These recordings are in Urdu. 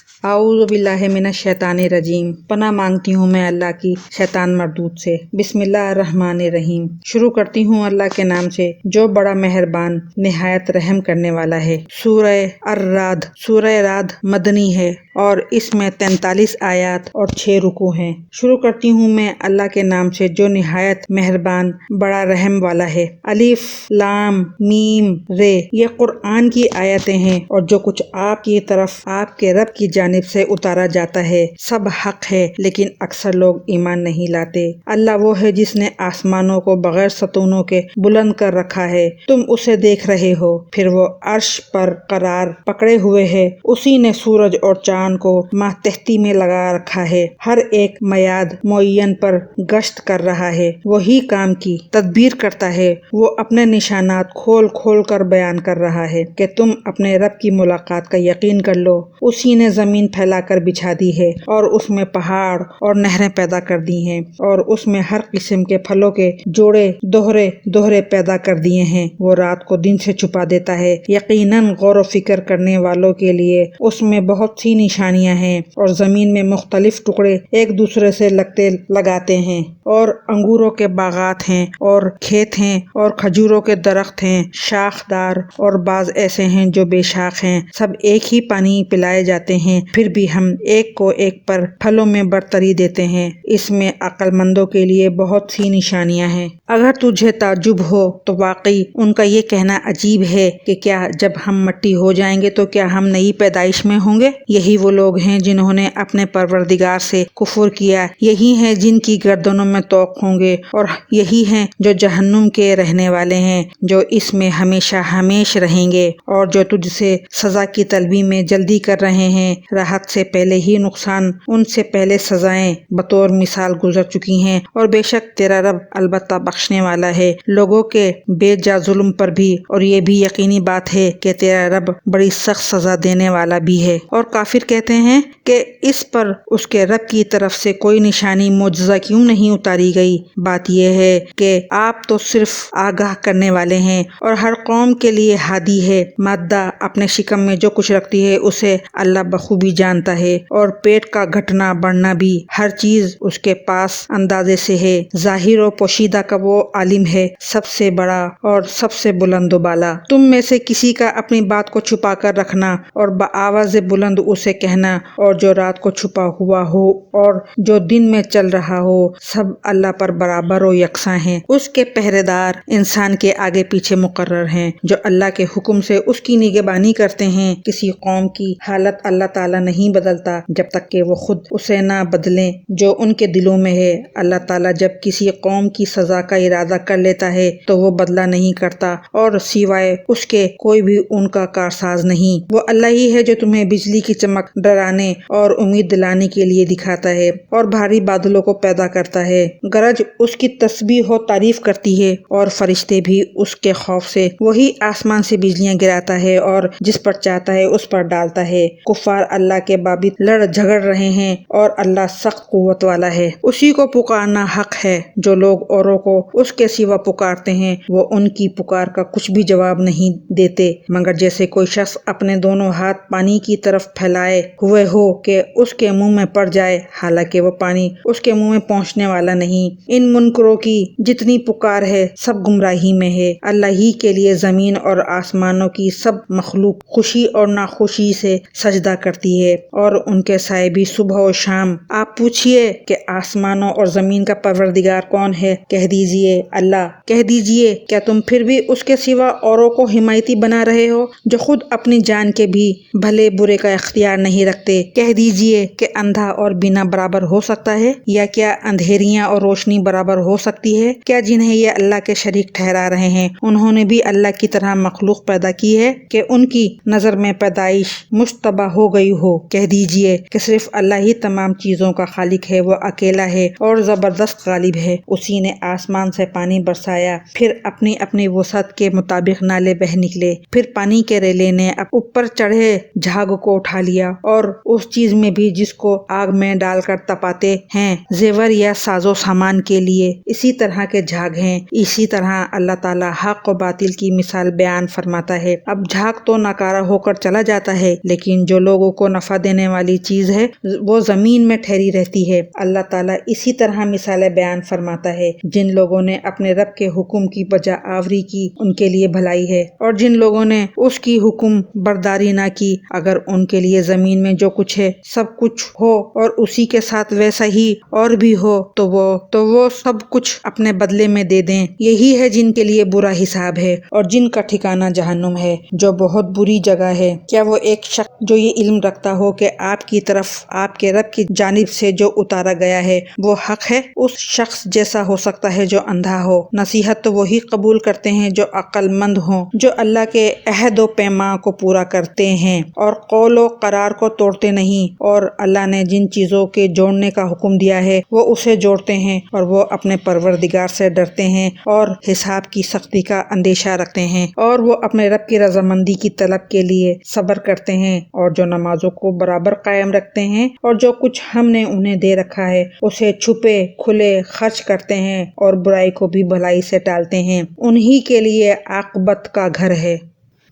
اعوذ باللہ من الشیطان الرجیم۔ پناہ مانگتی ہوں میں اللہ کی شیطان مردود سے۔ بسم اللہ الرحمن الرحیم۔ شروع کرتی ہوں اللہ کے نام سے جو بڑا مہربان نہایت رحم کرنے والا ہے۔ سورہ الرعد۔ سورہ رعد مدنی ہے اور اس میں 43 آیات اور 6 رکوع ہیں۔ شروع کرتی ہوں میں اللہ کے نام سے جو نہایت مہربان بڑا رحم والا ہے۔ الف لام میم رے، یہ قرآن کی آیتیں ہیں اور جو کچھ آپ کی طرف آپ کے رب کی جانب سے اتارا جاتا ہے سب حق ہے، لیکن اکثر لوگ ایمان نہیں لاتے۔ اللہ وہ ہے جس نے آسمانوں کو بغیر ستونوں کے بلند کر رکھا ہے، تم اسے دیکھ رہے ہو، پھر وہ عرش پر قرار پکڑے ہوئے ہے۔ اسی نے سورج اور چاند کو ماتحتی میں لگا رکھا ہے، ہر ایک میعاد معین پر گشت کر رہا ہے۔ وہی کام کی تدبیر کرتا ہے، وہ اپنے نشانات کھول کھول کر بیان کر رہا ہے کہ تم اپنے رب کی ملاقات کا یقین کر لو۔ اسی نے زمین پھیلا کر بچھا دی ہے اور اس میں پہاڑ اور نہریں پیدا کر دی ہیں، اور اس میں ہر قسم کے پھلوں کے جوڑے دوہرے دوہرے پیدا کر دیے ہیں۔ وہ رات کو دن سے چھپا دیتا ہے، یقیناً غور و فکر کرنے والوں کے لیے اس میں بہت سی نشانیاں ہیں۔ اور زمین میں مختلف ٹکڑے ایک دوسرے سے لگتے لگاتے ہیں، اور انگوروں کے باغات ہیں اور کھیت ہیں اور کھجوروں کے درخت ہیں شاخدار، اور بعض ایسے ہیں جو بے شاخ ہیں، سب ایک ہی پانی پلائے جاتے ہیں، پھر بھی ہم ایک کو ایک پر پھلوں میں برتری دیتے ہیں۔ اس میں عقل مندوں کے لیے بہت سی نشانیاں ہیں۔ اگر تجھے تعجب ہو تو واقعی ان کا یہ کہنا عجیب ہے کہ کیا جب ہم مٹی ہو جائیں گے تو کیا ہم نئی پیدائش میں ہوں گے؟ یہی وہ لوگ ہیں جنہوں نے اپنے پروردگار سے کفر کیا، یہی ہیں جن کی گردنوں میں طوق ہوں گے، اور یہی ہیں جو جہنم کے رہنے والے ہیں، جو اس میں ہمیشہ ہمیش رہیں گے۔ اور جو تجھ سے سزا کی طلبی میں جلدی کر رہے ہیں، راحت سے پہلے ہی نقصان ان سے پہلے سزائیں بطور مثال گزر چکی ہیں، اور بے شک تیرا رب البتہ بخشنے والا ہے لوگوں کے بے جا ظلم پر بھی، اور یہ بھی یقینی بات ہے کہ تیرا رب بڑی سخت سزا دینے والا بھی ہے۔ اور کافر کہتے ہیں کہ اس پر اس کے رب کی طرف سے کوئی نشانی معجزہ کیوں نہیں اتاری گئی؟ بات یہ ہے کہ آپ تو صرف آگاہ کرنے والے ہیں، اور ہر قوم کے لیے ہادی ہے۔ مادہ اپنے شکم میں جو کچھ رکھتی ہے اسے اللہ بخوبی جانتا ہے، اور پیٹ کا گھٹنا بڑھنا بھی، ہر چیز اس کے پاس اندازے سے ہے۔ ظاہر و پوشیدہ کا وہ عالم ہے، سب سے بڑا اور سب سے بلند و بالا۔ تم میں سے کسی کا اپنی بات کو چھپا کر رکھنا اور بآواز بلند اسے کہنا، اور جو رات کو چھپا ہوا ہو اور جو دن میں چل رہا ہو، سب اللہ پر برابر و یکساں ہیں۔ اس کے پہرے دار انسان کے آگے پیچھے مقرر ہیں، جو اللہ کے حکم سے اس کی نگہبانی کرتے ہیں۔ کسی قوم کی حالت اللہ تعالیٰ نہیں بدلتا جب تک کہ وہ خود اسے نہ بدلیں جو ان کے دلوں میں ہے۔ اللہ تعالیٰ جب کسی قوم کی سزا کا ارادہ کر لیتا ہے تو وہ بدلہ نہیں کرتا، اور سوائے اس کے کوئی بھی ان کا کارساز نہیں۔ وہ اللہ ہی ہے جو تمہیں بجلی کی چمک ڈرانے اور امید دلانے کے لیے دکھاتا ہے، اور بھاری بادلوں کو پیدا کرتا ہے۔ گرج اس کی تسبیح و تعریف کرتی ہے، اور فرشتے بھی اس کے خوف سے۔ وہی آسمان سے بجلیاں گراتا ہے اور جس پر چاہتا ہے اس پر ڈالتا ہے۔ کفار اللہ کے بابت لڑ جھگڑ رہے ہیں، اور اللہ سخت قوت والا ہے۔ اسی کو پکارنا حق ہے۔ جو لوگ اوروں کو اس کے سوا پکارتے ہیں وہ ان کی پکار کا کچھ بھی جواب نہیں دیتے، مگر جیسے کوئی شخص اپنے دونوں ہاتھ پانی کی طرف پھیلائے ہوئے ہو کہ اس کے منہ میں پڑ جائے، حالانکہ وہ پانی اس کے منہ میں پہنچنے والا نہیں۔ ان منکروں کی جتنی پکار ہے سب گمراہی میں ہے۔ اللہ ہی کے لیے زمین اور آسمانوں کی سب مخلوق خوشی اور ناخوشی سے سجدہ کرتی ہے، اور ان کے سائے بھی صبح و شام۔ آپ پوچھئے کہ آسمانوں اور زمین کا پروردگار کون ہے؟ کہہ دیجئے اللہ۔ کہہ دیجئے کیا تم پھر بھی اس کے سوا اوروں کو حمایتی بنا رہے ہو جو خود اپنی جان کے بھی بھلے برے کا اختیار نہیں رکھتے؟ کہہ دیجئے کہ اندھا اور بینا برابر ہو سکتا ہے، یا کیا اندھیریاں اور روشنی برابر ہو سکتی ہے؟ کیا جنہیں یہ اللہ کے شریک ٹھہرا رہے ہیں انہوں نے بھی اللہ کی طرح مخلوق پیدا کی ہے کہ ان کی نظر میں پیدائش مشتبہ ہو گئی ہو؟ کہہ دیجئے کہ صرف اللہ ہی تمام چیزوں کا خالق ہے، وہ اکیلا ہے اور زبردست غالب ہے۔ اسی نے آسمان سے پانی برسایا، پھر اپنی اپنی وسعت کے مطابق نالے بہہ نکلے، پھر پانی کے ریلے نے اوپر چڑھے جھاگ کو اٹھا لیا اور اس چیز میں بھی جس کو آگ میں ڈال کر تپاتے ہیں زیور یا ساز و سامان کے لیے، اسی طرح کے جھاگ ہیں۔ اسی طرح اللہ تعالیٰ حق و باطل کی مثال بیان فرماتا ہے۔ اب جھاگ تو ناکارہ ہو کر چلا جاتا ہے، لیکن جو لوگوں کو نفع دینے والی چیز ہے وہ زمین میں ٹھہری رہتی ہے۔ اللہ تعالیٰ اسی طرح مثالیں بیان فرماتا ہے۔ جن لوگوں نے اپنے رب کے حکم کی بجا آوری کی ان کے لیے بھلائی ہے، اور جن لوگوں نے اس کی حکم برداری نہ کی، اگر ان کے لیے زمین میں جو کچھ ہے سب کچھ ہو اور اسی کے ساتھ ویسا ہی اور بھی ہو تو وہ سب کچھ اپنے بدلے میں دے دیں۔ یہی ہے جن کے لیے برا حساب ہے اور جن کا ٹھکانہ جہنم ہے جو بہت بری جگہ ہے۔ کیا وہ ایک شخص جو یہ علم رکھتا ہو کہ آپ کی طرف آپ کے رب کی جانب سے جو اتارا گیا ہے وہ حق ہے، اس شخص جیسا ہو سکتا ہے جو اندھا ہو؟ نصیحت تو وہی قبول کرتے ہیں جو عقل مند ہوں، جو اللہ کے عہد و پیمان کو پورا کرتے ہیں اور قول و قرار کو توڑتے نہیں، اور اللہ نے جن چیزوں کے جوڑنے کا حکم دیا ہے وہ اسے جوڑتے ہیں، اور وہ اپنے پروردگار سے ڈرتے ہیں اور حساب کی سختی کا اندیشہ رکھتے ہیں، اور وہ اپنے رب کی رضامندی کی طلب کے لیے صبر کرتے ہیں، اور جو نمازوں کو برابر قائم رکھتے ہیں اور جو کچھ ہم نے انہیں دے رکھا ہے اسے چھپے کھلے خرچ کرتے ہیں اور برائی کو بھی بھلائی سے ٹالتے ہیں، انہی کے لیے عاقبت کا گھر ہے،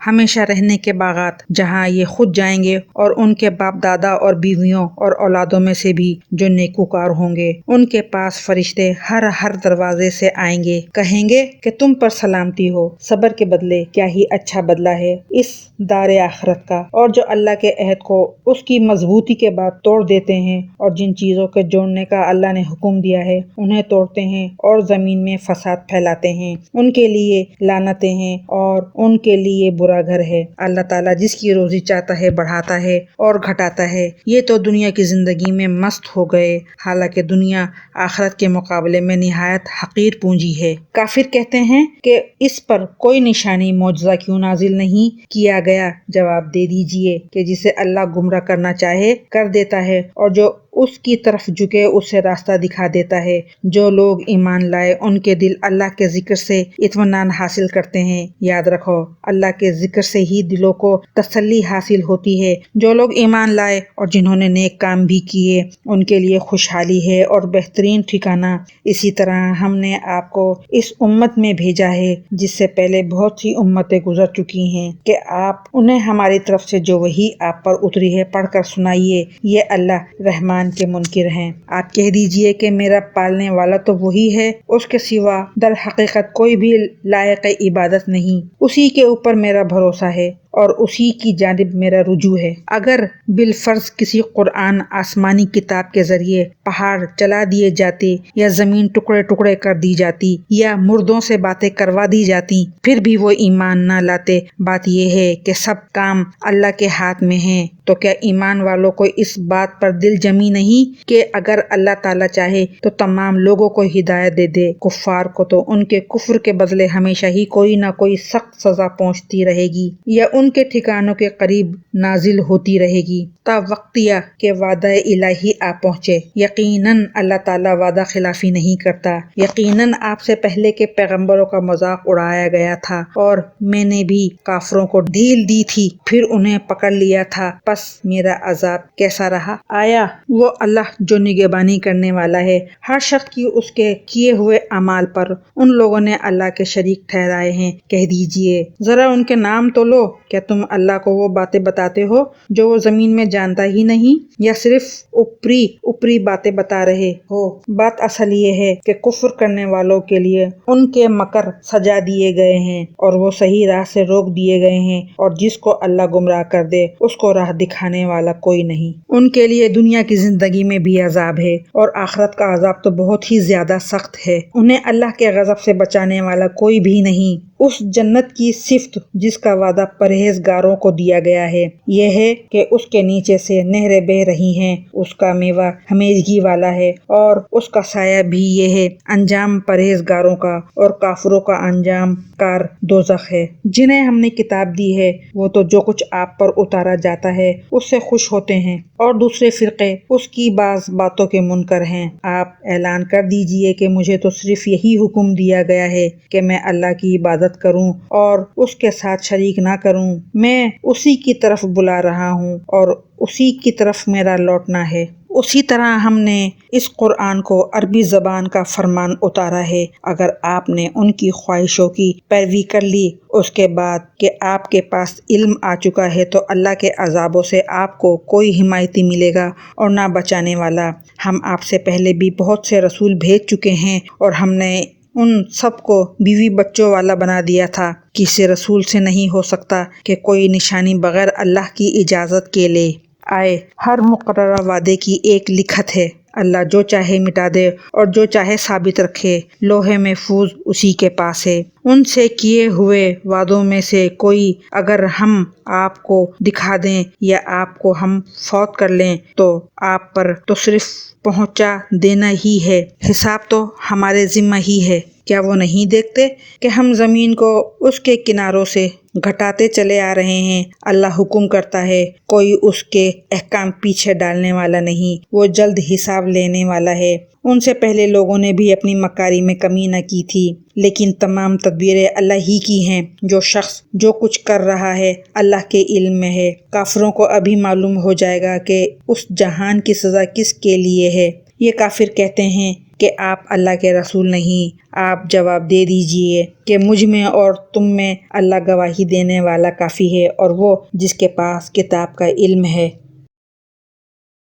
ہمیشہ رہنے کے باغات، جہاں یہ خود جائیں گے اور ان کے باپ دادا اور بیویوں اور اولادوں میں سے بھی جو نیکوکار ہوں گے۔ ان کے پاس فرشتے ہر دروازے سے آئیں گے، کہیں گے کہ تم پر سلامتی ہو۔ صبر کے بدلے کیا ہی اچھا بدلہ ہے اس دار آخرت کا۔ اور جو اللہ کے عہد کو اس کی مضبوطی کے بعد توڑ دیتے ہیں اور جن چیزوں کے جوڑنے کا اللہ نے حکم دیا ہے انہیں توڑتے ہیں اور زمین میں فساد پھیلاتے ہیں، ان کے لیے لعنتیں ہیں اور ان کے لیے برا گھر ہے۔ اللہ تعالیٰ جس کی روزی چاہتا ہے بڑھاتا ہے اور گھٹاتا ہے۔ یہ تو دنیا کی زندگی میں مست ہو گئے، حالانکہ دنیا آخرت کے مقابلے میں نہایت حقیر پونجی ہے۔ کافر کہتے ہیں کہ اس پر کوئی نشانی معجزہ کیوں نازل نہیں کیا گیا؟ جواب دے دیجئے کہ جسے اللہ گمراہ کرنا چاہے کر دیتا ہے، اور جو اس کی طرف جھکے اسے راستہ دکھا دیتا ہے۔ جو لوگ ایمان لائے ان کے دل اللہ کے ذکر سے اطمینان حاصل کرتے ہیں۔ یاد رکھو، اللہ کے ذکر سے ہی دلوں کو تسلی حاصل ہوتی ہے۔ جو لوگ ایمان لائے اور جنہوں نے نیک کام بھی کیے ان کے لیے خوشحالی ہے اور بہترین ٹھکانہ۔ اسی طرح ہم نے آپ کو اس امت میں بھیجا ہے جس سے پہلے بہت سی امتیں گزر چکی ہیں کہ آپ انہیں ہماری طرف سے جو وحی آپ پر اتری ہے پڑھ کر سنائیے۔ یہ اللہ رحمان کے منکر ہیں۔ آپ کہہ دیجئے کہ میرا پالنے والا تو وہی ہے، اس کے سوا در حقیقت کوئی بھی لائق عبادت نہیں، اسی کے اوپر میرا بھروسہ ہے اور اسی کی جانب میرا رجوع ہے۔ اگر بالفرض کسی قرآن آسمانی کتاب کے ذریعے پہاڑ چلا دیے جاتے یا زمین ٹکڑے ٹکڑے کر دی جاتی یا مردوں سے باتیں کروا دی جاتی پھر بھی وہ ایمان نہ لاتے۔ بات یہ ہے کہ سب کام اللہ کے ہاتھ میں ہیں، تو کیا ایمان والوں کو اس بات پر دل جمی نہیں کہ اگر اللہ تعالیٰ چاہے تو تمام لوگوں کو ہدایت دے دے؟ کفار کو تو ان کے کفر کے بدلے ہمیشہ ہی کوئی نہ کوئی سخت سزا پہنچتی رہے گی یا ان کے ٹھکانوں کے قریب نازل ہوتی رہے گی تا وقتیہ کہ وعدہ الہی آ پہنچے۔ یقیناً اللہ تعالیٰ وعدہ خلافی نہیں کرتا۔ یقیناً آپ سے پہلے کے پیغمبروں کا مذاق اڑایا گیا تھا اور میں نے بھی کافروں کو ڈھیل دی تھی، پھر انہیں پکڑ لیا تھا، پس میرا عذاب کیسا رہا؟ آیا وہ اللہ جو نگہبانی کرنے والا ہے ہر شخص کی اس کے کیے ہوئے اعمال پر ان لوگوں نے اللہ کے شریک ٹھہرائے ہیں۔ کہہ دیجئے ذرا ان کے نام تو لو۔ کیا تم اللہ کو وہ باتیں بتاتے ہو جو وہ زمین میں جانتا ہی نہیں، یا صرف اوپری باتیں بتا رہے ہو؟ بات اصل یہ ہے کہ کفر کرنے والوں کے لیے ان کے مکر سجا دیے گئے ہیں اور وہ صحیح راہ سے روک دیے گئے ہیں، اور جس کو اللہ گمراہ کر دے اس کو راہ دکھانے والا کوئی نہیں۔ ان کے لیے دنیا کی زندگی میں بھی عذاب ہے اور آخرت کا عذاب تو بہت ہی زیادہ سخت ہے۔ انہیں اللہ کے غضب سے بچانے والا کوئی بھی نہیں۔ اس جنت کی صفت جس کا وعدہ پرہیزگاروں کو دیا گیا ہے یہ ہے کہ اس کے نیچے سے نہریں بہ رہی ہیں، اس کا میوہ ہمیشگی والا ہے اور اس کا سایہ بھی یہ ہے۔ انجام پرہیزگاروں کا اور کافروں کا انجام کار دوزخ ہے۔ جنہیں ہم نے کتاب دی ہے وہ تو جو کچھ آپ پر اتارا جاتا ہے اس سے خوش ہوتے ہیں، اور دوسرے فرقے اس کی بعض باتوں کے منکر ہیں۔ آپ اعلان کر دیجئے کہ مجھے تو صرف یہی حکم دیا گیا ہے کہ میں اللہ کی عبادت عبادت کروں اور اس کے ساتھ شریک نہ کروں۔ میں اسی کی طرف بلا رہا ہوں اور اسی کی طرف میرا لوٹنا ہے۔ اسی طرح ہم نے اس قرآن کو عربی زبان کا فرمان اتارا ہے۔ اگر آپ نے ان کی خواہشوں کی پیروی کر لی اس کے بعد کہ آپ کے پاس علم آ چکا ہے، تو اللہ کے عذابوں سے آپ کو کوئی حمایتی ملے گا اور نہ بچانے والا۔ ہم آپ سے پہلے بھی بہت سے رسول بھیج چکے ہیں اور ہم نے ان سب کو بیوی بچوں والا بنا دیا تھا۔ کسی رسول سے نہیں ہو سکتا کہ کوئی نشانی بغیر اللہ کی اجازت کے لے آئے۔ ہر مقررہ وعدے کی ایک لکھت ہے۔ اللہ جو چاہے مٹا دے اور جو چاہے ثابت رکھے۔ لوح محفوظ اسی کے پاس ہے۔ ان سے کیے ہوئے وعدوں میں سے کوئی اگر ہم آپ کو دکھا دیں یا آپ کو ہم فوت کر لیں تو آپ پر تو صرف پہنچا دینا ہی ہے، حساب تو ہمارے ذمہ ہی ہے۔ کیا وہ نہیں دیکھتے کہ ہم زمین کو اس کے کناروں سے گھٹاتے چلے آ رہے ہیں؟ اللہ حکم کرتا ہے، کوئی اس کے احکام پیچھے ڈالنے والا نہیں، وہ جلد حساب لینے والا ہے۔ ان سے پہلے لوگوں نے بھی اپنی مکاری میں کمی نہ کی تھی، لیکن تمام تدبیریں اللہ ہی کی ہیں۔ جو شخص جو کچھ کر رہا ہے اللہ کے علم میں ہے۔ کافروں کو ابھی معلوم ہو جائے گا کہ اس جہان کی سزا کس کے لیے ہے۔ یہ کافر کہتے ہیں کہ آپ اللہ کے رسول نہیں۔ آپ جواب دے دیجئے کہ مجھ میں اور تم میں اللہ گواہی دینے والا کافی ہے، اور وہ جس کے پاس کتاب کا علم ہے۔